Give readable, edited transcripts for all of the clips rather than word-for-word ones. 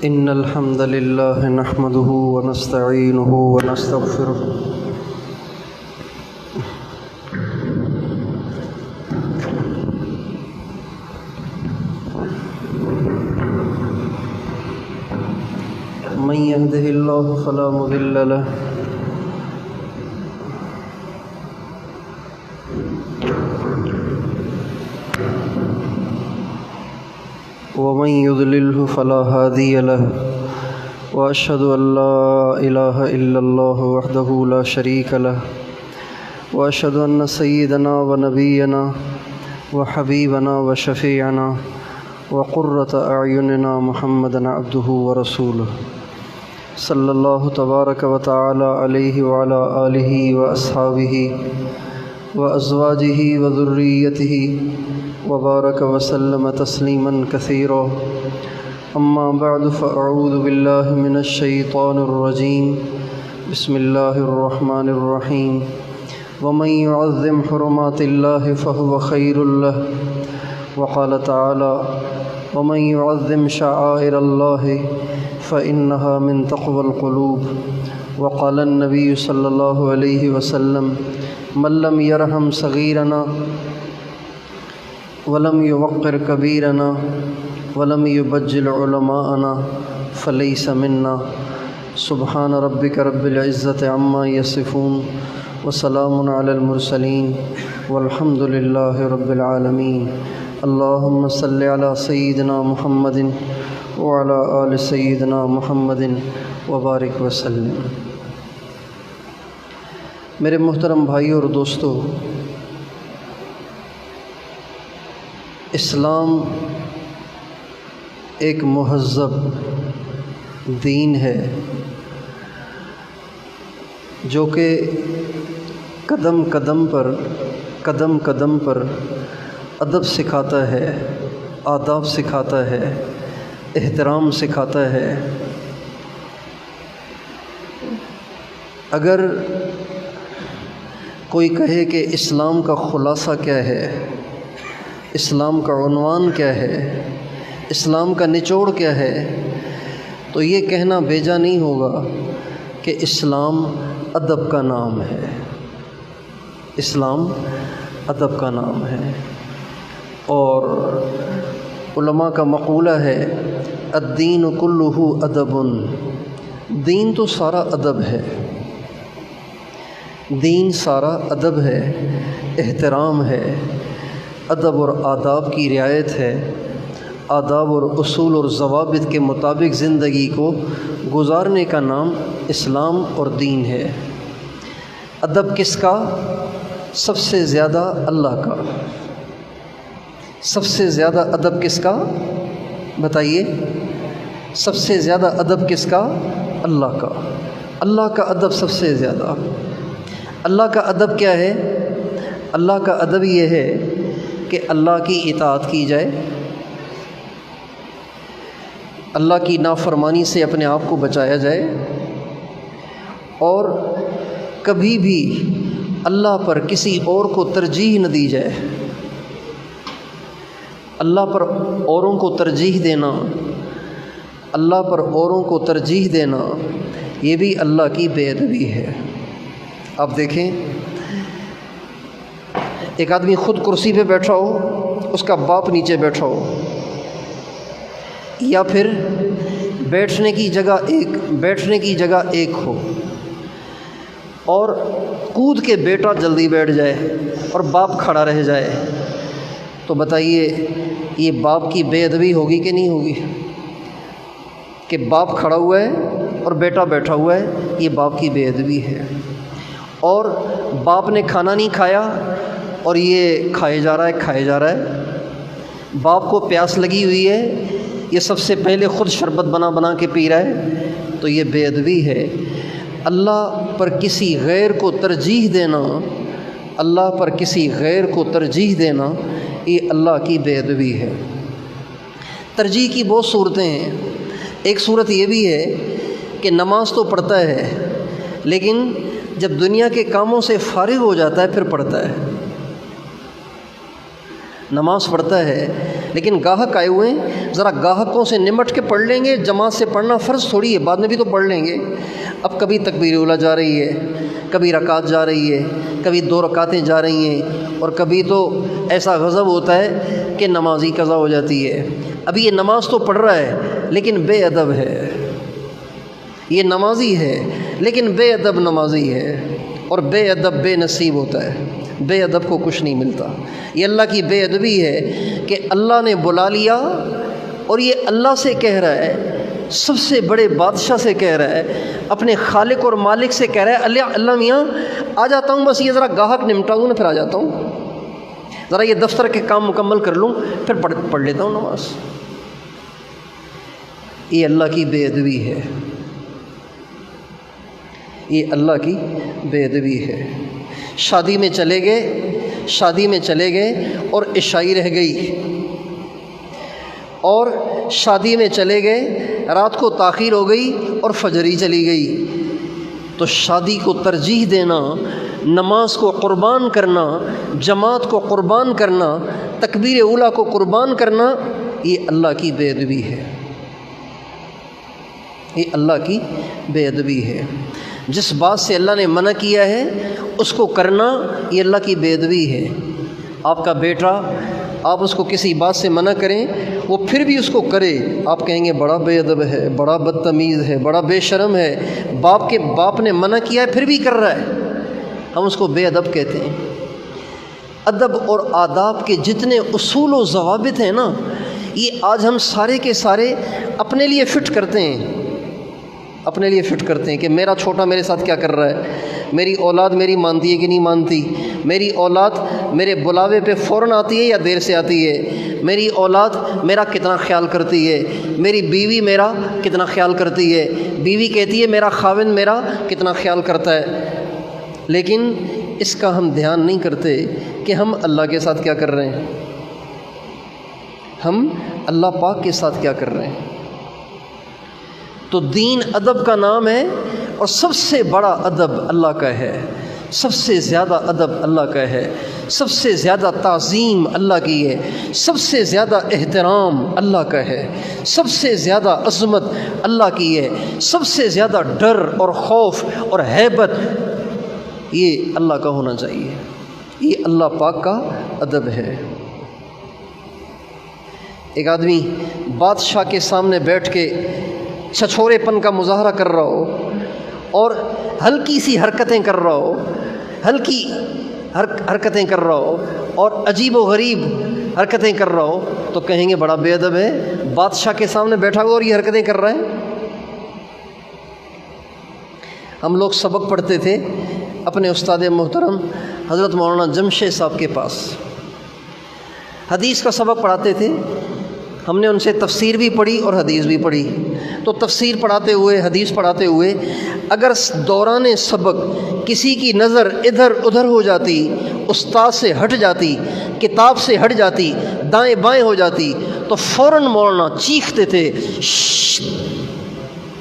إن الحمد لله نحمده ونستعينه ونستغفره من يهده الله فلا مضل له ومن يضلله فلا هادي له وأشهد أن لا إله إلا الله وحده لا شريك له وأشهد أن سيدنا ونبينا وحبيبنا وشفيعنا وقرة أعيننا محمدا عبده ورسوله صلى الله تبارك وتعالى عليه وعلى آله وأصحابه وأزواجه وذريته وبارك وسلم تسليما كثيرا أما بعد فأعوذ بالله من الشيطان الرجيم بسم الله الرحمن الرحيم ومن يعظم حرمات الله فهو خير له وقال تعالى ومن يعظم شعائر الله فإنها من تقوى القلوب وقال النبي صلى الله عليه وسلم من لم يرحم صغيرنا ولم يوقر كبيرنا ولم يبجل علماءنا فليس منا سبحان ربك رب العزة عما يصفون وسلام على المرسلين والحمد لله رب العالمين اللهم صل على سيدنا محمد وعلى آل سيدنا محمد وبارک وسلم۔ میرے محترم بھائیوں اور دوستو، اسلام ایک مہذب دین ہے جو کہ قدم قدم پر ادب سکھاتا ہے، آداب سکھاتا ہے، احترام سکھاتا ہے۔ اگر کوئی کہے کہ اسلام کا خلاصہ کیا ہے، اسلام کا عنوان کیا ہے، اسلام کا نچوڑ کیا ہے، تو یہ کہنا بیجا نہیں ہوگا کہ اسلام ادب کا نام ہے، اسلام ادب کا نام ہے۔ اور علماء کا مقولہ ہے الدین کلہ ادب، دین تو سارا ادب ہے، دین سارا ادب ہے، احترام ہے، ادب اور آداب کی رعایت ہے، آداب اور اصول اور ضوابط کے مطابق زندگی کو گزارنے کا نام اسلام اور دین ہے۔ ادب کس کا؟ سب سے زیادہ اللہ کا۔ سب سے زیادہ ادب کس کا؟ بتائیے، سب سے زیادہ ادب کس کا؟ اللہ کا۔ اللہ کا ادب سب سے زیادہ۔ اللہ کا ادب کیا ہے؟ اللہ کا ادب یہ ہے کہ اللہ کی اطاعت کی جائے، اللہ کی نافرمانی سے اپنے آپ کو بچایا جائے، اور کبھی بھی اللہ پر کسی اور کو ترجیح نہ دی جائے۔ اللہ پر اوروں کو ترجیح دینا، اللہ پر اوروں کو ترجیح دینا، یہ بھی اللہ کی بے ادبی ہے۔ آپ دیکھیں، ایک آدمی خود کرسی پہ بیٹھا ہو، اس کا باپ نیچے بیٹھا ہو، یا پھر بیٹھنے کی جگہ ایک ہو، اور کود کے بیٹا جلدی بیٹھ جائے اور باپ کھڑا رہ جائے، تو بتائیے یہ باپ کی بے ادبی ہوگی کہ نہیں ہوگی؟ کہ باپ کھڑا ہوا ہے اور بیٹا بیٹھا ہوا ہے، یہ باپ کی بے ادبی ہے۔ اور باپ نے کھانا نہیں کھایا اور یہ کھائے جا رہا ہے، باپ کو پیاس لگی ہوئی ہے، یہ سب سے پہلے خود شربت بنا کے پی رہا ہے، تو یہ بے ادبی ہے۔ اللہ پر کسی غیر کو ترجیح دینا، اللہ پر کسی غیر کو ترجیح دینا، یہ اللہ کی بے ادبی ہے۔ ترجیح کی بہت صورتیں ہیں۔ ایک صورت یہ بھی ہے کہ نماز تو پڑھتا ہے، لیکن جب دنیا کے کاموں سے فارغ ہو جاتا ہے پھر پڑھتا ہے۔ نماز پڑھتا ہے لیکن گاہک آئے ہوئے ہیں، ذرا گاہکوں سے نمٹ کے پڑھ لیں گے، جماعت سے پڑھنا فرض تھوڑی ہے، بعد میں بھی تو پڑھ لیں گے۔ اب کبھی تکبیر اولیٰ جا رہی ہے، کبھی رکعت جا رہی ہے، کبھی 2 رکعتیں جا رہی ہیں، اور کبھی تو ایسا غضب ہوتا ہے کہ نمازی قضا ہو جاتی ہے۔ ابھی یہ نماز تو پڑھ رہا ہے لیکن بے ادب ہے، یہ نمازی ہے لیکن بے ادب نمازی ہے، اور بے ادب بے نصیب ہوتا ہے، بے ادب کو کچھ نہیں ملتا۔ یہ اللہ کی بے ادبی ہے کہ اللہ نے بلا لیا اور یہ اللہ سے کہہ رہا ہے، سب سے بڑے بادشاہ سے کہہ رہا ہے، اپنے خالق اور مالک سے کہہ رہا ہے، اللہ میاں آ جاتا ہوں، بس یہ ذرا گاہک نمٹا دوں نا پھر آ جاتا ہوں، ذرا یہ دفتر کے کام مکمل کر لوں پھر پڑھ لیتا ہوں نماز۔ یہ اللہ کی بے ادبی ہے، یہ اللہ کی بے ادبی ہے۔ شادی میں چلے گئے اور عشائی رہ گئی، اور شادی میں چلے گئے، رات کو تاخیر ہو گئی اور فجری چلی گئی، تو شادی کو ترجیح دینا، نماز کو قربان کرنا، جماعت کو قربان کرنا، تکبیر اولیٰ کو قربان کرنا، یہ اللہ کی بے ادبی ہے، یہ اللہ کی بے ادبی ہے۔ جس بات سے اللہ نے منع کیا ہے اس کو کرنا، یہ اللہ کی بے ادبی ہے۔ آپ کا بیٹا، آپ اس کو کسی بات سے منع کریں، وہ پھر بھی اس کو کرے، آپ کہیں گے بڑا بے ادب ہے، بڑا بدتمیز ہے، بڑا بے شرم ہے، باپ نے منع کیا ہے پھر بھی کر رہا ہے، ہم اس کو بے ادب کہتے ہیں۔ ادب اور آداب کے جتنے اصول و ضوابط ہیں نا، یہ آج ہم سارے کے سارے اپنے لیے فٹ کرتے ہیں، اپنے لیے فٹ کرتے ہیں کہ میرا چھوٹا میرے ساتھ کیا کر رہا ہے، میری اولاد میری مانتی ہے کہ نہیں مانتی، میری اولاد میرے بلاوے پہ فوراً آتی ہے یا دیر سے آتی ہے، میری اولاد میرا کتنا خیال کرتی ہے، میری بیوی میرا کتنا خیال کرتی ہے، بیوی کہتی ہے میرا خاوند میرا کتنا خیال کرتا ہے، لیکن اس کا ہم دھیان نہیں کرتے کہ ہم اللہ کے ساتھ کیا کر رہے ہیں، ہم اللہ پاک کے ساتھ کیا کر رہے ہیں۔ تو دین ادب کا نام ہے، اور سب سے بڑا ادب اللہ کا ہے، سب سے زیادہ ادب اللہ کا ہے، سب سے زیادہ تعظیم اللہ کی ہے، سب سے زیادہ احترام اللہ کا ہے، سب سے زیادہ عظمت اللہ کی ہے، سب سے زیادہ ڈر اور خوف اور ہیبت یہ اللہ کا ہونا چاہیے، یہ اللہ پاک کا ادب ہے۔ ایک آدمی بادشاہ کے سامنے بیٹھ کے چھچھورے پن کا مظاہرہ کر رہا ہو اور ہلکی سی حرکتیں کر رہا ہو، ہلکی حرکتیں کر رہا ہو اور عجیب و غریب حرکتیں کر رہا ہو، تو کہیں گے بڑا بے ادب ہے، بادشاہ کے سامنے بیٹھا ہوا اور یہ حرکتیں کر رہا ہے۔ ہم لوگ سبق پڑھتے تھے اپنے استاد محترم حضرت مولانا جمشید صاحب کے پاس، حدیث کا سبق پڑھاتے تھے، ہم نے ان سے تفسیر بھی پڑھی اور حدیث بھی پڑھی۔ تو تفسیر پڑھاتے ہوئے، حدیث پڑھاتے ہوئے اگر دوران سبق کسی کی نظر ادھر ادھر ہو جاتی، استاد سے ہٹ جاتی، کتاب سے ہٹ جاتی، دائیں بائیں ہو جاتی، تو فوراً مولانا چیختے تھے،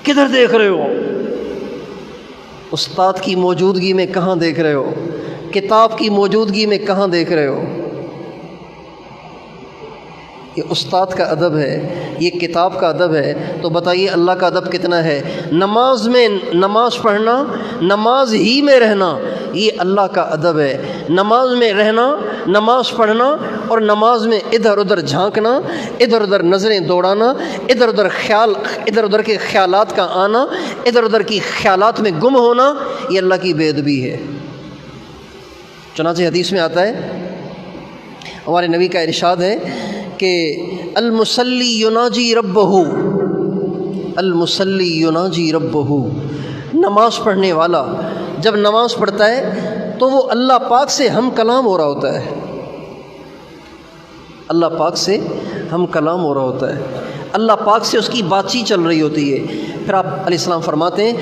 کدھر دیکھ رہے ہو؟ استاد کی موجودگی میں کہاں دیکھ رہے ہو؟ کتاب کی موجودگی میں کہاں دیکھ رہے ہو؟ یہ استاد کا ادب ہے، یہ کتاب کا ادب ہے، تو بتائیے اللہ کا ادب کتنا ہے؟ نماز میں نماز پڑھنا، نماز ہی میں رہنا، یہ اللہ کا ادب ہے۔ نماز میں رہنا، نماز پڑھنا اور نماز میں ادھر ادھر جھانکنا، ادھر ادھر نظریں دوڑانا، ادھر ادھر کے خیالات کا آنا، ادھر ادھر کی خیالات میں گم ہونا، یہ اللہ کی بے ادبی ہے۔ چنانچہ حدیث میں آتا ہے، ہمارے نبی کا ارشاد ہے کہ المصلی یناجی ربہ، المصلی یناجی ربہ، نماز پڑھنے والا جب نماز پڑھتا ہے تو وہ اللہ پاک سے ہم کلام ہو رہا ہوتا ہے، اللہ پاک سے ہم کلام ہو رہا ہوتا ہے، اللہ پاک سے اس کی بات چیت چل رہی ہوتی ہے۔ پھر آپ علیہ السلام فرماتے ہیں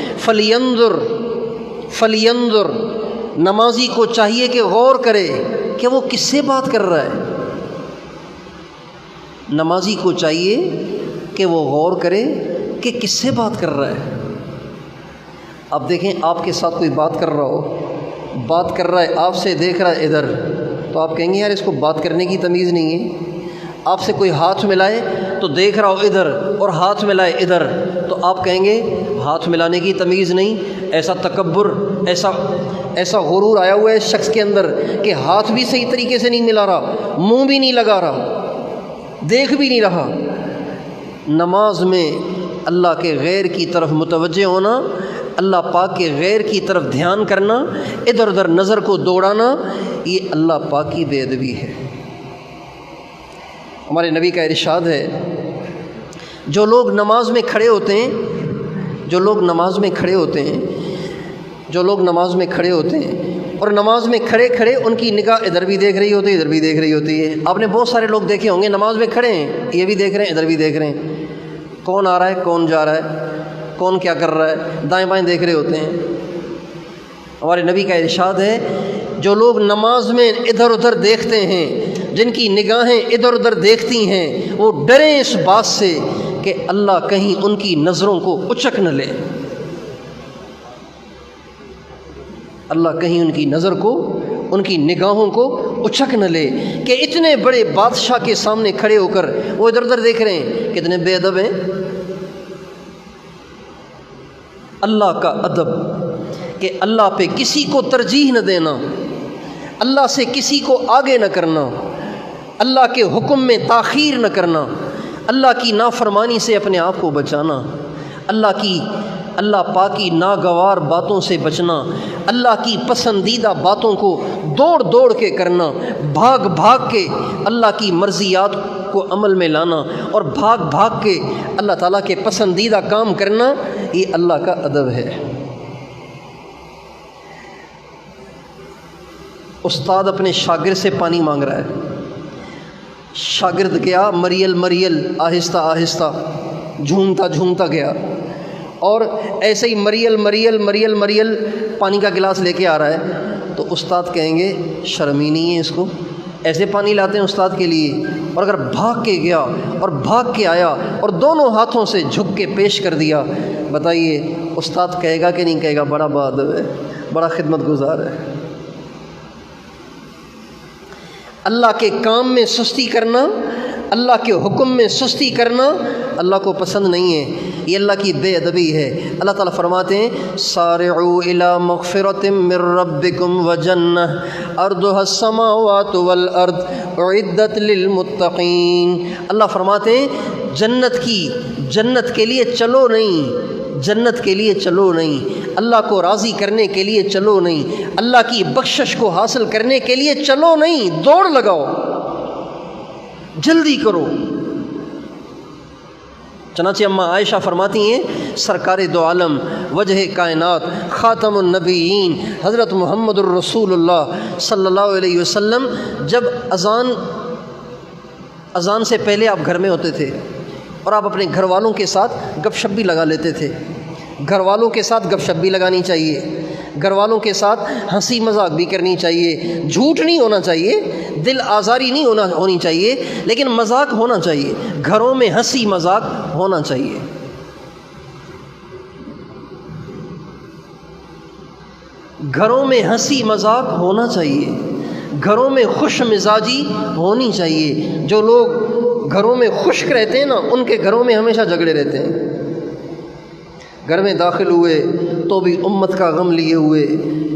فَلْيَنْظُرْ، نمازی کو چاہیے کہ غور کرے کہ وہ کس سے بات کر رہا ہے، نمازی کو چاہیے کہ وہ غور کرے کہ کس سے بات کر رہا ہے۔ اب دیکھیں آپ کے ساتھ کوئی بات کر رہا ہو، بات کر رہا ہے آپ سے، دیکھ رہا ہے ادھر، تو آپ کہیں گے یار اس کو بات کرنے کی تمیز نہیں ہے۔ آپ سے کوئی ہاتھ ملائے تو دیکھ رہا ہو ادھر اور ہاتھ ملائے ادھر، تو آپ کہیں گے ہاتھ ملانے کی تمیز نہیں، ایسا تکبر، ایسا غرور آیا ہوا ہے اس شخص کے اندر کہ ہاتھ بھی صحیح طریقے سے نہیں ملا رہا، منہ بھی نہیں لگا رہا، دیکھ بھی نہیں رہا۔ نماز میں اللہ کے غیر کی طرف متوجہ ہونا، اللہ پاک کے غیر کی طرف دھیان کرنا، ادھر ادھر نظر کو دوڑانا، یہ اللہ پاک کی بے ادبی ہے۔ ہمارے نبی کا ارشاد ہے، جو لوگ نماز میں کھڑے ہوتے ہیں، جو لوگ نماز میں کھڑے ہوتے ہیں، جو لوگ نماز میں کھڑے ہوتے ہیں اور نماز میں کھڑے کھڑے ان کی نگاہ ادھر بھی دیکھ رہی ہوتی ہے، ادھر بھی دیکھ رہی ہوتی ہے۔ آپ نے بہت سارے لوگ دیکھے ہوں گے نماز میں کھڑے ہیں، یہ بھی دیکھ رہے ہیں، ادھر بھی دیکھ رہے ہیں، کون آ رہا ہے، کون جا رہا ہے، کون کیا کر رہا ہے، دائیں بائیں دیکھ رہے ہوتے ہیں۔ ہمارے نبی کا ارشاد ہے، جو لوگ نماز میں ادھر ادھر دیکھتے ہیں، جن کی نگاہیں ادھر ادھر دیکھتی ہیں، وہ ڈریں اس بات سے کہ اللہ کہیں ان کی نظروں کو اچک نہ لے، اللہ کہیں ان کی نظر کو، ان کی نگاہوں کو اچک نہ لے کہ اتنے بڑے بادشاہ کے سامنے کھڑے ہو کر وہ ادھر ادھر دیکھ رہے ہیں، کتنے بے ادب ہیں۔ اللہ کا ادب کہ اللہ پہ کسی کو ترجیح نہ دینا، اللہ سے کسی کو آگے نہ کرنا، اللہ کے حکم میں تاخیر نہ کرنا، اللہ کی نافرمانی سے اپنے آپ کو بچانا، اللہ پاک کی ناگوار باتوں سے بچنا، اللہ کی پسندیدہ باتوں کو دوڑ دوڑ کے کرنا، بھاگ بھاگ کے اللہ کی مرضیات کو عمل میں لانا اور بھاگ بھاگ کے اللہ تعالیٰ کے پسندیدہ کام کرنا، یہ اللہ کا ادب ہے۔ استاد اپنے شاگرد سے پانی مانگ رہا ہے، شاگرد گیا مریل مریل، آہستہ آہستہ جھومتا جھومتا گیا، اور ایسے ہی مریل مریل مریل مریل پانی کا گلاس لے کے آ رہا ہے، تو استاد کہیں گے شرم ہی نہیں ہے اس کو، ایسے پانی لاتے ہیں استاد کے لیے۔ اور اگر بھاگ کے گیا اور بھاگ کے آیا اور دونوں ہاتھوں سے جھک کے پیش کر دیا، بتائیے استاد کہے گا کہ نہیں کہے گا بڑا بہادر ہے، بڑا خدمت گزار ہے۔ اللہ کے کام میں سستی کرنا، اللہ کے حکم میں سستی کرنا اللہ کو پسند نہیں ہے، یہ اللہ کی بے ادبی ہے۔ اللہ تعالیٰ فرماتے ہیں سارعوا الی مغفرۃ من ربکم وجنہ عرضها السماوات والارض اعدت للمتقین۔ اللہ فرماتے ہیں جنت کے لیے چلو نہیں، جنت کے لیے چلو نہیں، اللہ کو راضی کرنے کے لیے چلو نہیں، اللہ کی بخشش کو حاصل کرنے کے لیے چلو نہیں، دوڑ لگاؤ، جلدی کرو۔ چنانچہ اماں عائشہ فرماتی ہیں سرکار دو عالم وجہ کائنات خاتم النبیین حضرت محمد الرسول اللہ صلی اللہ علیہ وسلم جب اذان سے پہلے آپ گھر میں ہوتے تھے اور آپ اپنے گھر والوں کے ساتھ گپ شپ بھی لگا لیتے تھے۔ گھر والوں کے ساتھ گپ شپ بھی لگانی چاہیے، گھر والوں کے ساتھ ہنسی مذاق بھی کرنی چاہیے، جھوٹ نہیں ہونا چاہیے، دل آزاری نہیں ہونی چاہیے، لیکن مذاق ہونا چاہیے، گھروں میں ہنسی مذاق ہونا چاہیے۔ گھروں میں ہنسی مذاق ہونا چاہیے، گھروں میں خوش مزاجی ہونی چاہیے۔ جو لوگ گھروں میں خشک رہتے ہیں نا، ان کے گھروں میں ہمیشہ جھگڑے رہتے ہیں۔ گھر میں داخل ہوئے تو بھی امت کا غم لیے ہوئے،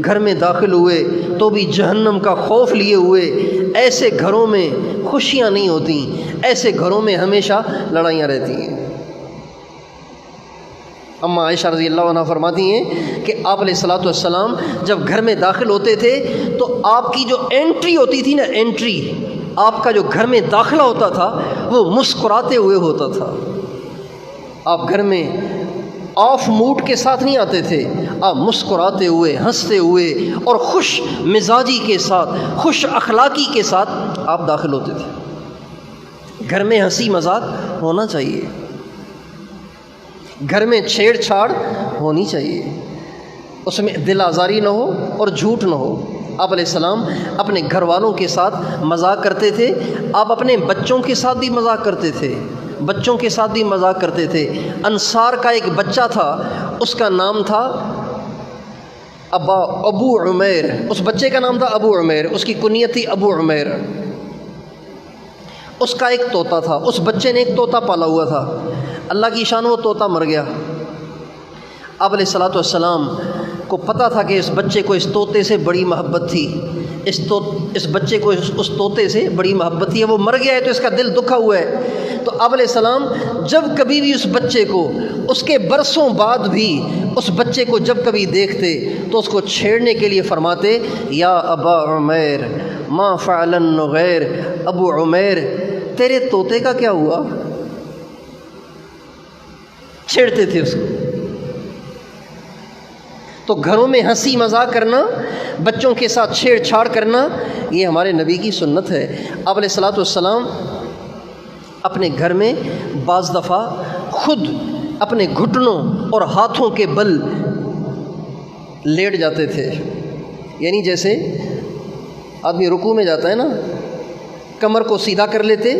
گھر میں داخل ہوئے تو بھی جہنم کا خوف لیے ہوئے، ایسے گھروں میں خوشیاں نہیں ہوتی، ایسے گھروں میں ہمیشہ لڑائیاں رہتی ہیں۔ اماں عائشہ رضی اللہ عنہ فرماتی ہیں کہ آپ علیہ الصلوۃ والسلام جب گھر میں داخل ہوتے تھے تو آپ کی جو انٹری ہوتی تھی نا، انٹری، آپ کا جو گھر میں داخلہ ہوتا تھا وہ مسکراتے ہوئے ہوتا تھا۔ آپ گھر میں آف موڈ کے ساتھ نہیں آتے تھے، آپ مسکراتے ہوئے، ہنستے ہوئے اور خوش مزاجی کے ساتھ، خوش اخلاقی کے ساتھ آپ داخل ہوتے تھے۔ گھر میں ہنسی مذاق ہونا چاہیے، گھر میں چھیڑ چھاڑ ہونی چاہیے، اس میں دل آزاری نہ ہو اور جھوٹ نہ ہو۔ آپ علیہ السلام اپنے گھر والوں کے ساتھ مذاق کرتے تھے، آپ اپنے بچوں کے ساتھ بھی مذاق کرتے تھے، بچوں کے ساتھ بھی مذاق کرتے تھے۔ انصار کا ایک بچہ تھا، اس کا نام تھا ابو عمیر، اس بچے کا نام تھا ابو عمیر، اس کی کنیت تھی ابو عمیر۔ اس کا ایک طوطا تھا، اس بچے نے ایک طوطا پالا ہوا تھا، اللہ کی شان وہ طوطا مر گیا۔ آپ علیہ الصلوۃ والسلام کو پتہ تھا کہ اس بچے کو اس طوطے سے بڑی محبت تھی، اس بچے کو اس طوطے سے بڑی محبت تھی، وہ مر گیا ہے تو اس کا دل دکھا ہوا ہے۔ تو آپ علیہ السلام جب کبھی بھی اس بچے کو، اس کے برسوں بعد بھی اس بچے کو جب کبھی دیکھتے تو اس کو چھیڑنے کے لیے فرماتے یا ابا عمیر ما فعل النغیر، ابو عمیر تیرے طوطے کا کیا ہوا؟ چھیڑتے تھے اس کو۔ تو گھروں میں ہنسی مذاق کرنا، بچوں کے ساتھ چھیڑ چھاڑ کرنا، یہ ہمارے نبی کی سنت ہے۔ آپ علیہ الصلوۃ والسلام اپنے گھر میں بعض دفعہ خود اپنے گھٹنوں اور ہاتھوں کے بل لیٹ جاتے تھے، یعنی جیسے آدمی رکوع میں جاتا ہے نا، کمر کو سیدھا کر لیتے،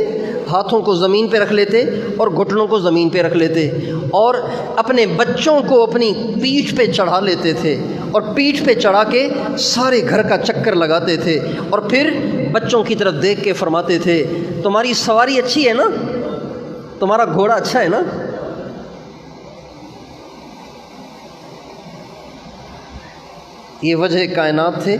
ہاتھوں کو زمین پہ رکھ لیتے اور گھٹنوں کو زمین پہ رکھ لیتے، اور اپنے بچوں کو اپنی پیٹھ پہ چڑھا لیتے تھے، اور پیٹھ پہ چڑھا کے سارے گھر کا چکر لگاتے تھے، اور پھر بچوں کی طرف دیکھ کے فرماتے تھے تمہاری سواری اچھی ہے نا، تمہارا گھوڑا اچھا ہے نا۔ یہ وجہ کائنات تھے،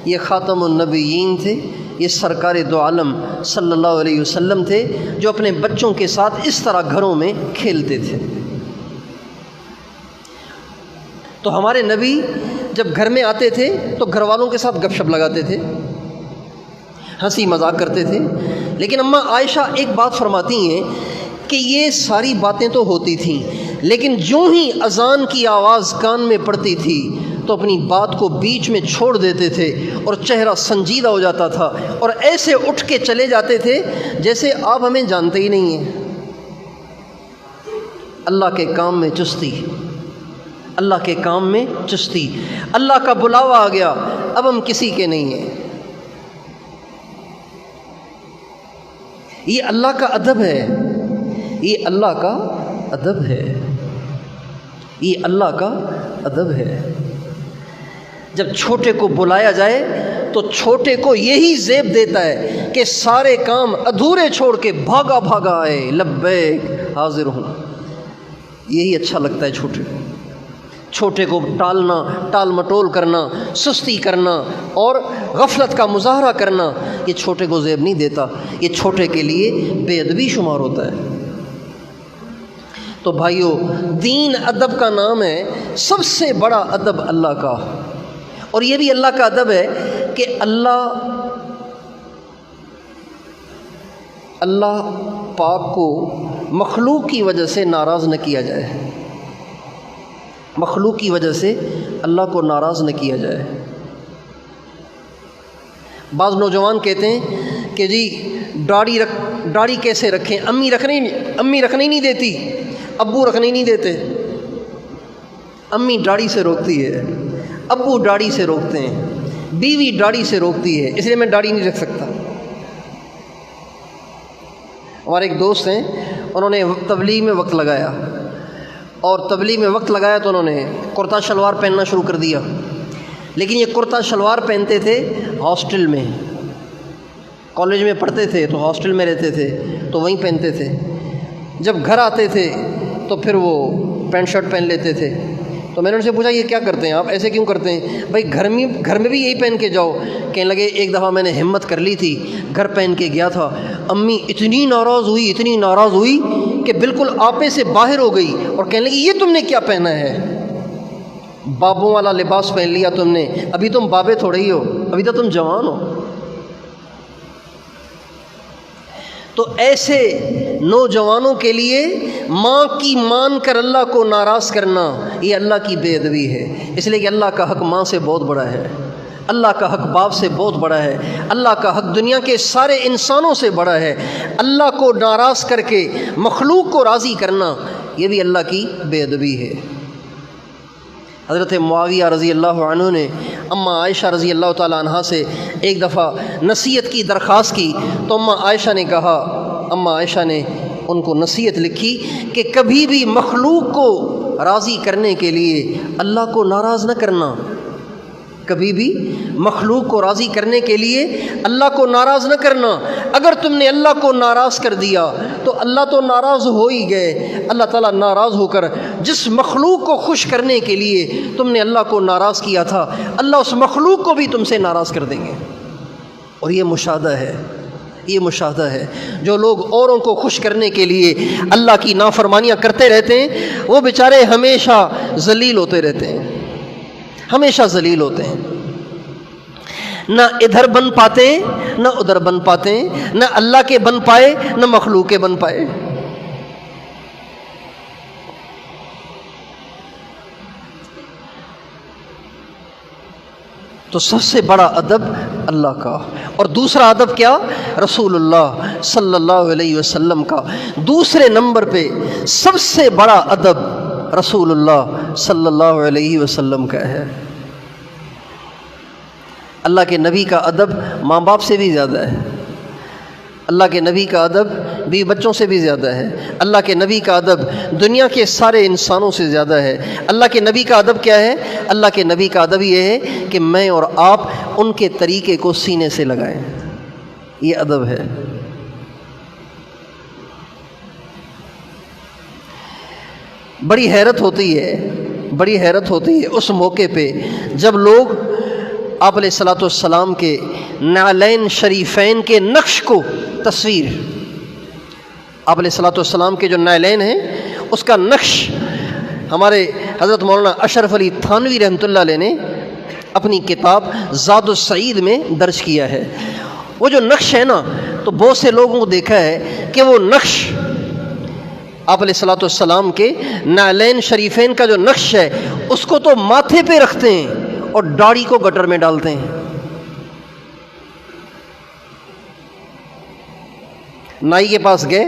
یہ خاتم النبیین تھے، یہ سرکار دو عالم صلی اللہ علیہ وسلم تھے جو اپنے بچوں کے ساتھ اس طرح گھروں میں کھیلتے تھے۔ تو ہمارے نبی جب گھر میں آتے تھے تو گھر والوں کے ساتھ گپ شپ لگاتے تھے، ہنسی مذاق کرتے تھے، لیکن اماں عائشہ ایک بات فرماتی ہیں کہ یہ ساری باتیں تو ہوتی تھیں، لیکن جو ہی اذان کی آواز کان میں پڑتی تھی تو اپنی بات کو بیچ میں چھوڑ دیتے تھے اور چہرہ سنجیدہ ہو جاتا تھا، اور ایسے اٹھ کے چلے جاتے تھے جیسے آپ ہمیں جانتے ہی نہیں ہیں۔ اللہ کے کام میں چستی، اللہ کے کام میں چستی، اللہ کا بلاوا آ گیا، اب ہم کسی کے نہیں ہیں۔ یہ اللہ کا ادب ہے، یہ اللہ کا ادب ہے، یہ اللہ کا ادب ہے۔ جب چھوٹے کو بلایا جائے تو چھوٹے کو یہی زیب دیتا ہے کہ سارے کام ادھورے چھوڑ کے بھاگا بھاگا آئے، لبیک حاضر ہوں، یہی اچھا لگتا ہے چھوٹے کو۔ چھوٹے کو ٹالنا، ٹال مٹول کرنا، سستی کرنا اور غفلت کا مظاہرہ کرنا، یہ چھوٹے کو زیب نہیں دیتا، یہ چھوٹے کے لیے بے ادبی شمار ہوتا ہے۔ تو بھائیو، دین ادب کا نام ہے، سب سے بڑا ادب اللہ کا، اور یہ بھی اللہ کا ادب ہے کہ اللہ پاک کو مخلوق کی وجہ سے ناراض نہ کیا جائے، مخلوق کی وجہ سے اللہ کو ناراض نہ کیا جائے۔ بعض نوجوان کہتے ہیں کہ جی داڑھی کیسے رکھیں، امی رکھنے ہی نہیں دیتی، ابو رکھنے نہیں دیتے، امی داڑھی سے روکتی ہے، ابو داڑھی سے روکتے ہیں، بیوی داڑھی سے روکتی ہے، اس لیے میں داڑھی نہیں رکھ سکتا۔ ہمارے ایک دوست ہیں، انہوں نے تبلیغ میں وقت لگایا، اور تبلیغ میں وقت لگایا تو انہوں نے کرتا شلوار پہننا شروع کر دیا، لیکن یہ کرتا شلوار پہنتے تھے ہاسٹل میں، کالج میں پڑھتے تھے تو ہاسٹل میں رہتے تھے تو وہیں پہنتے تھے، جب گھر آتے تھے تو پھر وہ پینٹ شرٹ پہن لیتے تھے۔ تو میں نے ان سے پوچھا یہ کیا کرتے ہیں آپ، ایسے کیوں کرتے ہیں؟ بھائی گھر میں بھی یہی پہن کے جاؤ۔ کہنے لگے ایک دفعہ میں نے ہمت کر لی تھی، گھر پہن کے گیا تھا، امی اتنی ناراض ہوئی کہ بالکل آپے سے باہر ہو گئی، اور کہنے لگی یہ تم نے کیا پہنا ہے، بابوں والا لباس پہن لیا تم نے، ابھی تم بابے تھوڑے ہی ہو، ابھی تو تم جوان ہو۔ تو ایسے نوجوانوں کے لیے ماں کی مان کر اللہ کو ناراض کرنا یہ اللہ کی بے ادبی ہے، اس لیے کہ اللہ کا حق ماں سے بہت بڑا ہے، اللہ کا حق باپ سے بہت بڑا ہے، اللہ کا حق دنیا کے سارے انسانوں سے بڑا ہے۔ اللہ کو ناراض کر کے مخلوق کو راضی کرنا یہ بھی اللہ کی بے ادبی ہے۔ حضرت معاویہ رضی اللہ عنہ نے اماں عائشہ رضی اللہ تعالیٰ عنہا سے ایک دفعہ نصیحت کی درخواست کی، تو اماں عائشہ نے ان کو نصیحت لکھی کہ کبھی بھی مخلوق کو راضی کرنے کے لیے اللہ کو ناراض نہ کرنا، کبھی بھی مخلوق کو راضی کرنے کے لیے اللہ کو ناراض نہ کرنا۔ اگر تم نے اللہ کو ناراض کر دیا تو اللہ تو ناراض ہو ہی گئے۔ اللہ تعالیٰ ناراض ہو کر جس مخلوق کو خوش کرنے کے لیے تم نے اللہ کو ناراض کیا تھا، اللہ اس مخلوق کو بھی تم سے ناراض کر دیں گے۔ اور یہ مشاہدہ ہے، یہ مشاہدہ ہے۔ جو لوگ اوروں کو خوش کرنے کے لیے اللہ کی نافرمانیاں کرتے رہتے ہیں، وہ بیچارے ہمیشہ ذلیل ہوتے رہتے ہیں، ہمیشہ ذلیل ہوتے ہیں۔ نہ ادھر بن پاتے نہ ادھر بن پاتے، نہ اللہ کے بن پائے نہ مخلوق کے بن پائے۔ تو سب سے بڑا ادب اللہ کا، اور دوسرا ادب کیا؟ رسول اللہ صلی اللہ علیہ وسلم کا۔ دوسرے نمبر پہ سب سے بڑا ادب رسول اللہ صلی اللہ علیہ وسلم کا ہے۔ اللہ کے نبی کا ادب ماں باپ سے بھی زیادہ ہے، اللہ کے نبی کا ادب بیوی بچوں سے بھی زیادہ ہے، اللہ کے نبی کا ادب دنیا کے سارے انسانوں سے زیادہ ہے۔ اللہ کے نبی کا ادب کیا ہے؟ اللہ کے نبی کا ادب یہ ہے کہ میں اور آپ ان کے طریقے کو سینے سے لگائیں، یہ ادب ہے۔ بڑی حیرت ہوتی ہے، بڑی حیرت ہوتی ہے اس موقع پہ جب لوگ آپ علیہ الصلوۃ والسلام کے نعلین شریفین کے نقش کو تصویر، آپ علیہ الصلوۃ والسلام کے جو نعلین ہیں اس کا نقش ہمارے حضرت مولانا اشرف علی تھانوی رحمۃ اللہ علیہ نے اپنی کتاب زاد السعید میں درج کیا ہے۔ وہ جو نقش ہے نا، تو بہت سے لوگوں کو دیکھا ہے کہ وہ نقش آپ علیہ الصلوۃ والسلام کے نعلین شریفین کا جو نقش ہے اس کو تو ماتھے پہ رکھتے ہیں اور داڑھی کو گٹر میں ڈالتے ہیں۔ نائی کے پاس گئے،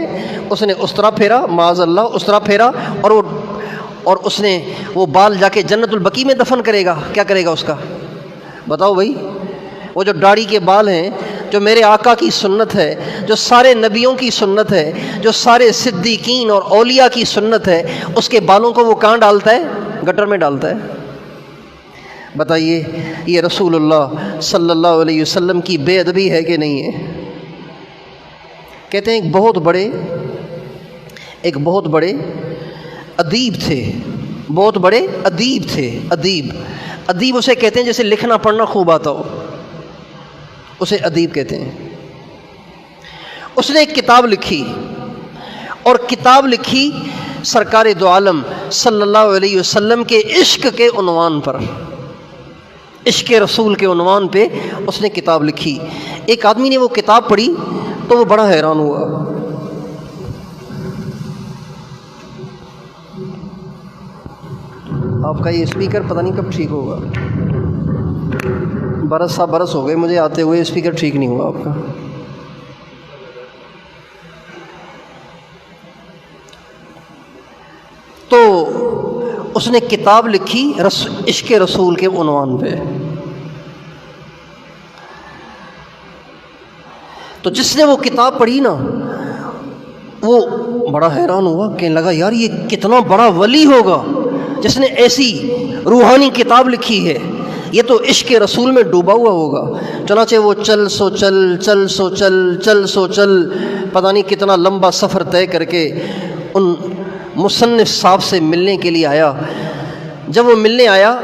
اس نے اس طرح پھیرا، معاذ اللہ اس طرح پھیرا، اور اس نے وہ بال جا کے جنت البقیع میں دفن کرے گا۔ کیا کرے گا اس کا؟ بتاؤ بھائی۔ وہ جو داڑھی کے بال ہیں، جو میرے آقا کی سنت ہے، جو سارے نبیوں کی سنت ہے، جو سارے صدیقین اور اولیاء کی سنت ہے، اس کے بالوں کو وہ کہاں ڈالتا ہے؟ گٹر میں ڈالتا ہے۔ بتائیے یہ رسول اللہ صلی اللہ علیہ وسلم کی بے ادبی ہے کہ نہیں ہے؟ کہتے ہیں ایک بہت بڑے ادیب تھے، بہت بڑے ادیب تھے۔ ادیب اسے کہتے ہیں جیسے لکھنا پڑھنا خوب آتا ہو، اسے ادیب کہتے ہیں۔ اس نے ایک کتاب لکھی، اور کتاب لکھی سرکار دو عالم صلی اللہ علیہ وسلم کے عشق کے عنوان پر، عشق رسول کے عنوان پہ اس نے کتاب لکھی۔ ایک آدمی نے وہ کتاب پڑھی تو وہ بڑا حیران ہوا۔ آپ کا یہ اسپیکر پتہ نہیں کب ٹھیک ہوگا، برس ہو گئے مجھے آتے ہوئے، اسپیکر ٹھیک نہیں ہوا آپ کا۔ تو اس نے کتاب لکھی عشق رسول کے عنوان پہ۔ تو جس نے وہ کتاب پڑھی نا، وہ بڑا حیران ہوا، کہنے لگا یار یہ کتنا بڑا ولی ہوگا جس نے ایسی روحانی کتاب لکھی ہے، یہ تو عشق رسول میں ڈوبا ہوا ہوگا۔ چنانچہ وہ چل سو چل پتہ نہیں کتنا لمبا سفر طے کر کے ان مصنف صاحب سے ملنے کے لیے آیا۔ جب وہ ملنے آیا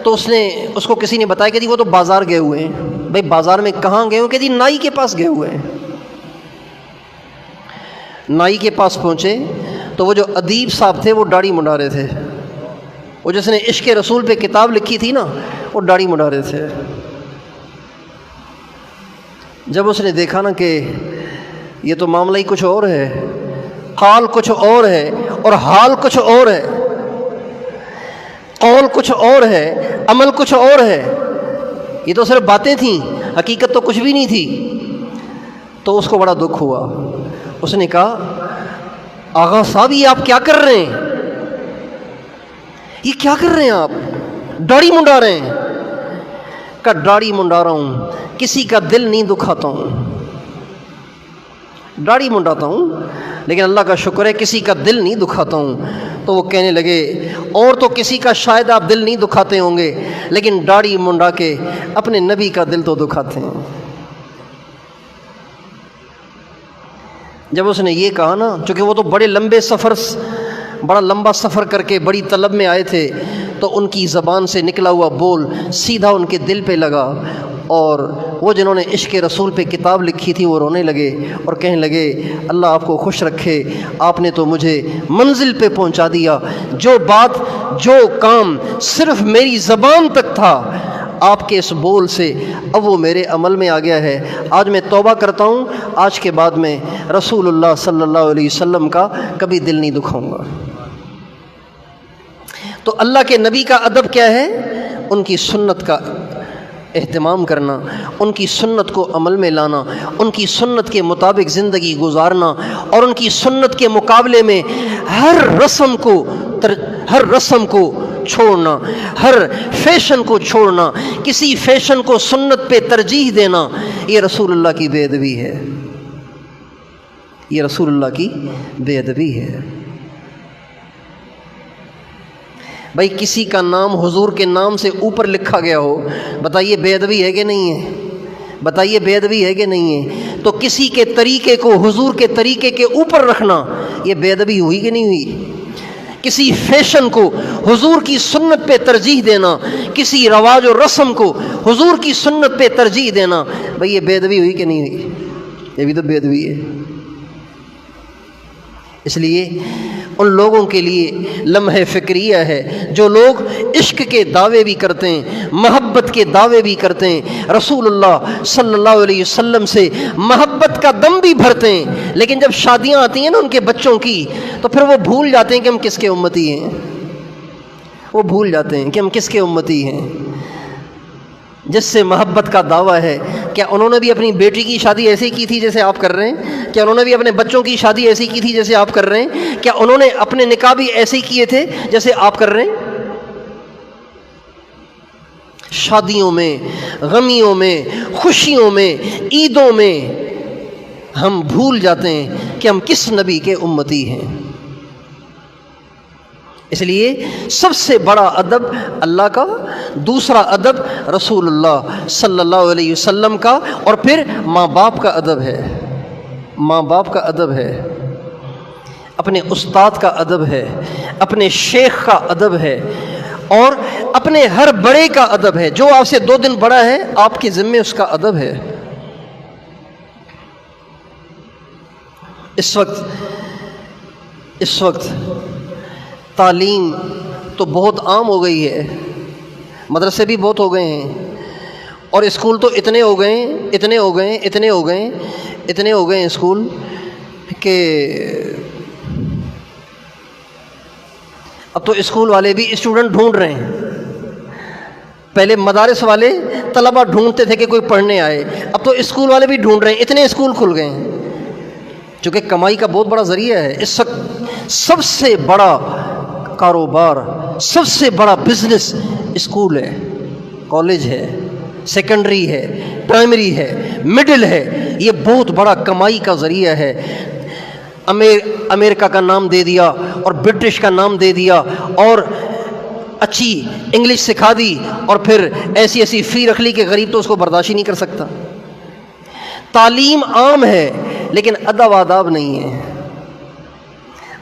تو اس کو کسی نے بتایا کہ جی وہ تو بازار گئے ہوئے ہیں۔ بھائی بازار میں کہاں گئے ہو؟ کہ جی نائی کے پاس گئے ہوئے ہیں۔ نائی کے پاس پہنچے تو وہ جو ادیب صاحب تھے وہ داڑھی منڈا رہے تھے، وہ جس نے عشق رسول پہ کتاب لکھی تھی نا وہ داڑھی منڈا رہے تھے۔ جب اس نے دیکھا نا کہ یہ تو معاملہ ہی کچھ اور ہے، قال کچھ اور ہے اور حال کچھ اور ہے، قول کچھ اور ہے عمل کچھ اور ہے، یہ تو صرف باتیں تھیں، حقیقت تو کچھ بھی نہیں تھی، تو اس کو بڑا دکھ ہوا۔ اس نے کہا آغا صاحب یہ آپ کیا کر رہے ہیں؟ یہ کیا کر رہے ہیں آپ؟ داڑھی منڈا رہے ہیں؟ کہ داڑھی منڈا رہا ہوں، کسی کا دل نہیں دکھاتا ہوں، داڑھی منڈاتا ہوں لیکن اللہ کا شکر ہے کسی کا دل نہیں دکھاتا ہوں۔ تو وہ کہنے لگے اور تو کسی کا شاید آپ دل نہیں دکھاتے ہوں گے، لیکن داڑھی منڈا کے اپنے نبی کا دل تو دکھاتے ہیں۔ جب اس نے یہ کہا نا، چونکہ وہ تو بڑا لمبا سفر کر کے بڑی طلب میں آئے تھے، تو ان کی زبان سے نکلا ہوا بول سیدھا ان کے دل پہ لگا، اور وہ جنہوں نے عشق رسول پہ کتاب لکھی تھی وہ رونے لگے اور کہنے لگے اللہ آپ کو خوش رکھے، آپ نے تو مجھے منزل پہ پہنچا دیا، جو بات جو کام صرف میری زبان تک تھا آپ کے اس بول سے اب وہ میرے عمل میں آ گیا ہے۔ آج میں توبہ کرتا ہوں، آج کے بعد میں رسول اللہ صلی اللہ علیہ وسلم کا کبھی دل نہیں دکھاؤں گا۔ تو اللہ کے نبی کا ادب کیا ہے؟ ان کی سنت کا اہتمام کرنا، ان کی سنت کو عمل میں لانا، ان کی سنت کے مطابق زندگی گزارنا، اور ان کی سنت کے مقابلے میں ہر رسم کو چھوڑنا، ہر فیشن کو چھوڑنا، کسی فیشن کو سنت پہ ترجیح دینا، یہ رسول اللہ کی بے ادبی ہے، یہ رسول اللہ کی بے ادبی ہے۔ بھائی کسی کا نام حضور کے نام سے اوپر لکھا گیا ہو، بتائیے بے ادبی ہے کہ نہیں ہے؟ بتائیے بے ادبی ہے کہ نہیں ہے؟ تو کسی کے طریقے کو حضور کے طریقے کے اوپر رکھنا یہ بے ادبی ہوئی کہ نہیں ہوئی؟ کسی فیشن کو حضور کی سنت پہ ترجیح دینا، کسی رواج و رسم کو حضور کی سنت پہ ترجیح دینا، بھئی یہ بے ادبی ہوئی کہ نہیں ہوئی؟ یہ بھی تو بے ادبی ہے۔ اس لیے ان لوگوں کے لیے لمحہ فکریہ ہے جو لوگ عشق کے دعوے بھی کرتے ہیں، محبت کے دعوے بھی کرتے ہیں، رسول اللہ صلی اللہ علیہ وسلم سے محبت کا دم بھی بھرتے ہیں، لیکن جب شادیاں آتی ہیں نا ان کے بچوں کی تو پھر وہ بھول جاتے ہیں کہ ہم کس کے امتی ہیں، وہ بھول جاتے ہیں کہ ہم کس کے امتی ہیں۔ جس سے محبت کا دعویٰ ہے، کیا انہوں نے بھی اپنی بیٹی کی شادی ایسے کی تھی جیسے آپ کر رہے ہیں؟ کیا انہوں نے بھی اپنے بچوں کی شادی ایسی کی تھی جیسے آپ کر رہے ہیں؟ کیا انہوں نے اپنے نکاح بھی ایسے کیے تھے جیسے آپ کر رہے ہیں؟ شادیوں میں، غمیوں میں، خوشیوں میں، عیدوں میں ہم بھول جاتے ہیں کہ ہم کس نبی کے امتی ہیں۔ اس لیے سب سے بڑا ادب اللہ کا، دوسرا ادب رسول اللہ صلی اللہ علیہ وسلم کا، اور پھر ماں باپ کا ادب ہے، ماں باپ کا ادب ہے، اپنے استاد کا ادب ہے، اپنے شیخ کا ادب ہے، اور اپنے ہر بڑے کا ادب ہے۔ جو آپ سے 2 دن بڑا ہے آپ کے ذمے اس کا ادب ہے۔ اس وقت تعلیم تو بہت عام ہو گئی ہے، مدرسے بھی بہت ہو گئے ہیں، اور اسکول تو اتنے ہو گئے ہیں اسکول کہ اب تو اسکول والے بھی اسٹوڈنٹ ڈھونڈ رہے ہیں۔ پہلے مدارس والے طلبہ ڈھونڈتے تھے کہ کوئی پڑھنے آئے، اب تو اسکول والے بھی ڈھونڈ رہے ہیں، اتنے اسکول کھل گئے ہیں، چونکہ کمائی کا بہت بڑا ذریعہ ہے۔ اس وقت سب سے بڑا کاروبار، سب سے بڑا بزنس اسکول ہے، کالج ہے، سیکنڈری ہے، پرائمری ہے، مڈل ہے، یہ بہت بڑا کمائی کا ذریعہ ہے۔ امریکہ کا نام دے دیا اور برٹش کا نام دے دیا اور اچھی انگلش سکھا دی، اور پھر ایسی فی رکھ لی کہ غریب تو اس کو برداشت ہی نہیں کر سکتا۔ تعلیم عام ہے لیکن ادب آداب نہیں ہے۔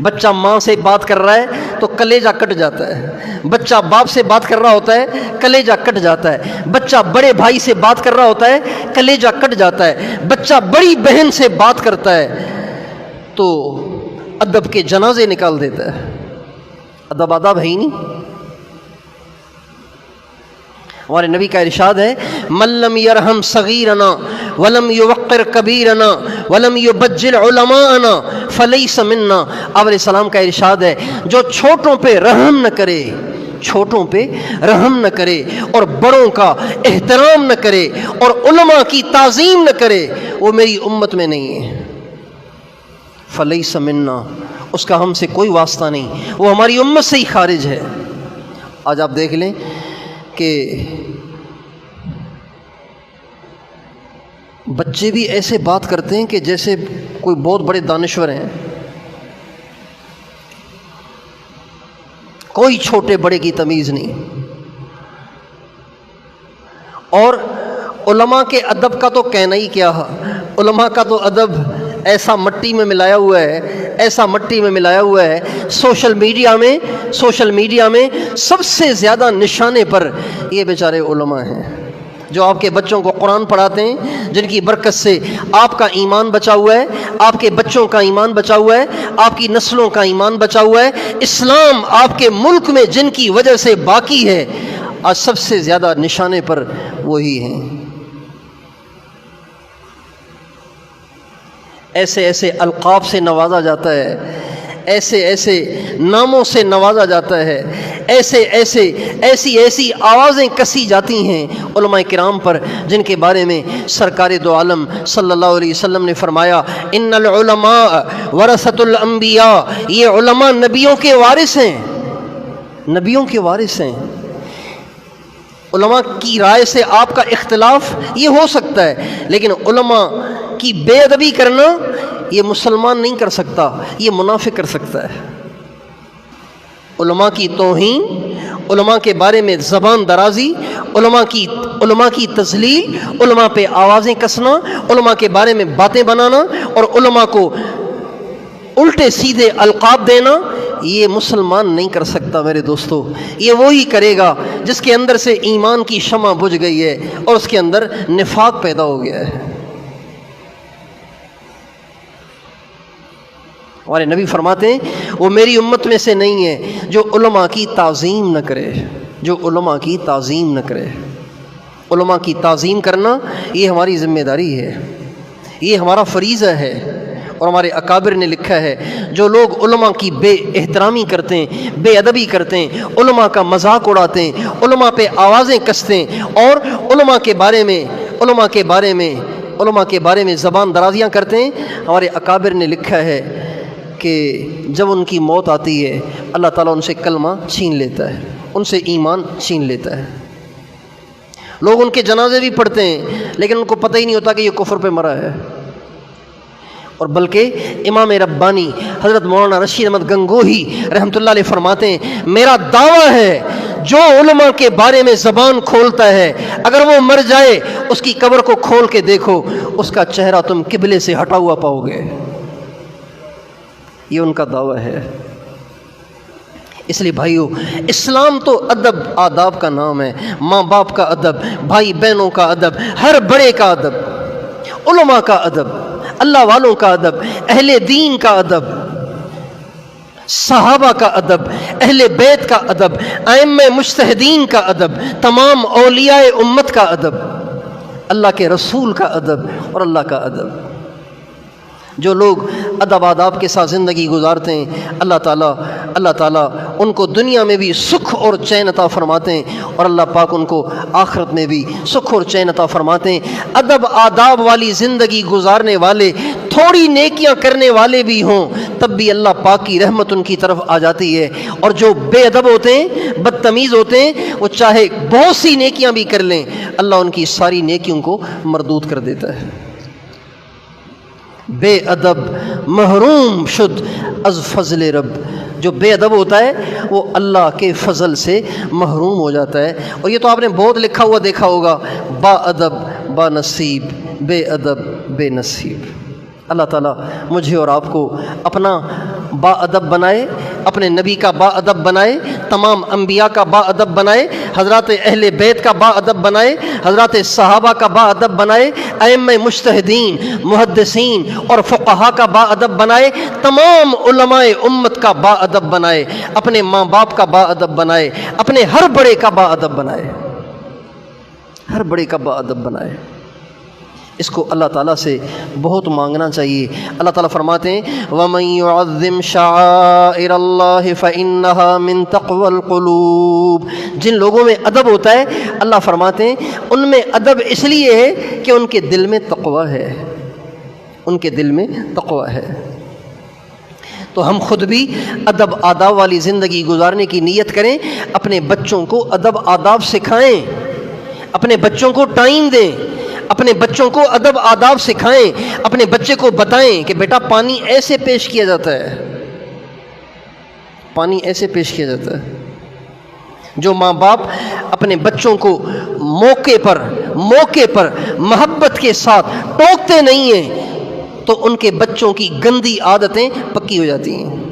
بچہ ماں سے بات کر رہا ہے تو کلیجہ کٹ جاتا ہے، بچہ باپ سے بات کر رہا ہوتا ہے کلیجہ کٹ جاتا ہے، بچہ بڑے بھائی سے بات کر رہا ہوتا ہے کلیجہ کٹ جاتا ہے، بچہ بڑی بہن سے بات کرتا ہے تو ادب کے جنازے نکال دیتا ہے۔ ادب آداب ہے ہی نہیں۔ ہمارے نبی کا ارشاد ہے من لم یرحم صغیرنا ولم یوقر کبیرنا ولم یبجل علماءنا فلیس منا۔ آپ علیہ السلام کا ارشاد ہے جو چھوٹوں پہ رحم نہ کرے، چھوٹوں پہ رحم نہ کرے اور بڑوں کا احترام نہ کرے اور علماء کی تعظیم نہ کرے، وہ میری امت میں نہیں ہے۔ فلیس منا، اس کا ہم سے کوئی واسطہ نہیں، وہ ہماری امت سے ہی خارج ہے۔ آج آپ دیکھ لیں کہ بچے بھی ایسے بات کرتے ہیں کہ جیسے کوئی بہت بڑے دانشور ہیں۔ کوئی چھوٹے بڑے کی تمیز نہیں۔ اور علماء کے ادب کا تو کہنا ہی کیا ہے، علماء کا تو ادب ایسا مٹی میں ملایا ہوا ہے، ایسا مٹی میں ملایا ہوا ہے۔ سوشل میڈیا میں سب سے زیادہ نشانے پر یہ بیچارے علماء ہیں جو آپ کے بچوں کو قرآن پڑھاتے ہیں، جن کی برکت سے آپ کا ایمان بچا ہوا ہے، آپ کے بچوں کا ایمان بچا ہوا ہے، آپ کی نسلوں کا ایمان بچا ہوا ہے۔ اسلام آپ کے ملک میں جن کی وجہ سے باقی ہے، آج سب سے زیادہ نشانے پر وہی ہیں۔ ایسے ایسے القاب سے نوازا جاتا ہے، ایسے ناموں سے نوازا جاتا ہے، ایسی آوازیں کسی جاتی ہیں علماء کرام پر، جن کے بارے میں سرکار دو عالم صلی اللہ علیہ وسلم نے فرمایا ان العلماء ورثۃ الانبیاء، یہ علماء نبیوں کے وارث ہیں، نبیوں کے وارث ہیں۔ علماء کی رائے سے آپ کا اختلاف یہ ہو سکتا ہے، لیکن علماء کی بے ادبی کرنا یہ مسلمان نہیں کر سکتا، یہ منافق کر سکتا ہے۔ علماء کی توہین، علماء کے بارے میں زبان درازی، علماء کی تذلیل، علماء پہ آوازیں کسنا، علماء کے بارے میں باتیں بنانا اور علماء کو الٹے سیدھے القاب دینا، یہ مسلمان نہیں کر سکتا میرے دوستو۔ یہ وہی کرے گا جس کے اندر سے ایمان کی شمع بجھ گئی ہے اور اس کے اندر نفاق پیدا ہو گیا ہے۔ ہمارے نبی فرماتے ہیں وہ میری امت میں سے نہیں ہے جو علماء کی تعظیم نہ کرے، جو علماء کی تعظیم نہ کرے۔ علماء کی تعظیم کرنا یہ ہماری ذمہ داری ہے، یہ ہمارا فریضہ ہے۔ اور ہمارے اکابر نے لکھا ہے جو لوگ علماء کی بے احترامی کرتے ہیں، بے ادبی کرتے ہیں، علماء کا مذاق اڑاتے ہیں، علماء پہ آوازیں کستے ہیں اور علماء کے بارے میں زبان درازیاں کرتے ہیں، ہمارے اکابر نے لکھا ہے کہ جب ان کی موت آتی ہے اللہ تعالیٰ ان سے کلمہ چھین لیتا ہے، ان سے ایمان چھین لیتا ہے۔ لوگ ان کے جنازے بھی پڑھتے ہیں لیکن ان کو پتہ ہی نہیں ہوتا کہ یہ کفر پہ مرا ہے۔ اور بلکہ امام ربانی حضرت مولانا رشید احمد گنگوہی رحمۃ اللہ علیہ فرماتے ہیں میرا دعویٰ ہے جو علماء کے بارے میں زبان کھولتا ہے اگر وہ مر جائے اس کی قبر کو کھول کے دیکھو، اس کا چہرہ تم قبلے سے ہٹا ہوا پاؤ گے۔ یہ ان کا دعویٰ ہے۔ اس لیے بھائیو، اسلام تو ادب آداب کا نام ہے، ماں باپ کا ادب، بھائی بہنوں کا ادب، ہر بڑے کا ادب، علماء کا ادب، اللہ والوں کا ادب، اہل دین کا ادب، صحابہ کا ادب، اہل بیت کا ادب، ائمہ مجتہدین کا ادب، تمام اولیاء امت کا ادب، اللہ کے رسول کا ادب اور اللہ کا ادب۔ جو لوگ ادب آداب کے ساتھ زندگی گزارتے ہیں اللہ تعالیٰ ان کو دنیا میں بھی سکھ اور چین عطا فرماتے ہیں اور اللہ پاک ان کو آخرت میں بھی سکھ اور چین عطا فرماتے ہیں۔ ادب آداب والی زندگی گزارنے والے، تھوڑی نیکیاں کرنے والے بھی ہوں تب بھی اللہ پاک کی رحمت ان کی طرف آ جاتی ہے، اور جو بے ادب ہوتے ہیں، بدتمیز ہوتے ہیں، وہ چاہے بہت سی نیکیاں بھی کر لیں اللہ ان کی ساری نیکیوں کو مردود کر دیتا ہے۔ بے ادب محروم شد از فضل رب، جو بے ادب ہوتا ہے وہ اللہ کے فضل سے محروم ہو جاتا ہے۔ اور یہ تو آپ نے بہت لکھا ہوا دیکھا ہوگا، با ادب با نصیب، بے ادب بے نصیب۔ اللہ تعالیٰ مجھے اور آپ کو اپنا با ادب بنائے، اپنے نبی کا با ادب بنائے، تمام انبیاء کا با ادب بنائے، حضرات اہل بیت کا با ادب بنائے، حضرات صحابہ کا با ادب بنائے، ائمہ مجتہدین، محدثین اور فقہا کا با ادب بنائے، تمام علماء امت کا با ادب بنائے، اپنے ماں باپ کا با ادب بنائے، اپنے ہر بڑے کا با ادب بنائے، ہر بڑے کا با ادب بنائے۔ اس کو اللہ تعالیٰ سے بہت مانگنا چاہیے۔ اللہ تعالیٰ فرماتے ہیں وَمَن يُعَظِّمْ شَعَائِرَ اللَّهِ فَإِنَّهَا مِن تَقْوَى الْقُلُوبِ، جن لوگوں میں ادب ہوتا ہے اللہ فرماتے ہیں ان میں ادب اس لیے ہے کہ ان کے دل میں تقوی ہے، ان کے دل میں تقوی ہے۔ تو ہم خود بھی ادب آداب والی زندگی گزارنے کی نیت کریں، اپنے بچوں کو ادب آداب سکھائیں، اپنے بچوں کو ٹائم دیں، اپنے بچوں کو ادب آداب سکھائیں، اپنے بچے کو بتائیں کہ بیٹا پانی ایسے پیش کیا جاتا ہے، پانی ایسے پیش کیا جاتا ہے۔ جو ماں باپ اپنے بچوں کو موقع پر محبت کے ساتھ ٹوکتے نہیں ہیں تو ان کے بچوں کی گندی عادتیں پکی ہو جاتی ہیں۔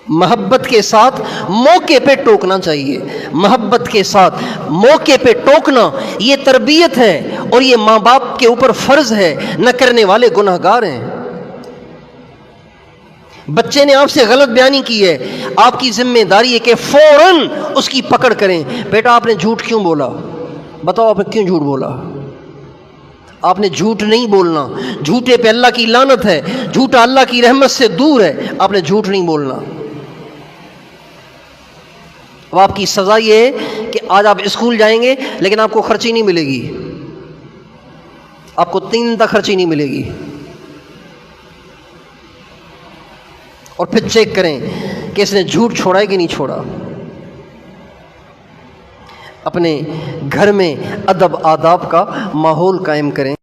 محبت کے ساتھ موقع پہ ٹوکنا چاہیے، محبت کے ساتھ موقع پہ ٹوکنا یہ تربیت ہے، اور یہ ماں باپ کے اوپر فرض ہے، نہ کرنے والے گناہ گار ہیں۔ بچے نے آپ سے غلط بیانی کی ہے، آپ کی ذمہ داری ہے کہ فوراً اس کی پکڑ کریں۔ بیٹا آپ نے جھوٹ کیوں بولا؟ بتاؤ آپ نے کیوں جھوٹ بولا؟ آپ نے جھوٹ نہیں بولنا، جھوٹے پہ اللہ کی لعنت ہے، جھوٹا اللہ کی رحمت سے دور ہے، آپ نے جھوٹ نہیں بولنا۔ اب آپ کی سزا یہ ہے کہ آج آپ اسکول جائیں گے لیکن آپ کو خرچی نہیں ملے گی، آپ کو 3 دن تک خرچی نہیں ملے گی، اور پھر چیک کریں کہ اس نے جھوٹ چھوڑا ہے کہ نہیں چھوڑا۔ اپنے گھر میں ادب آداب کا ماحول قائم کریں۔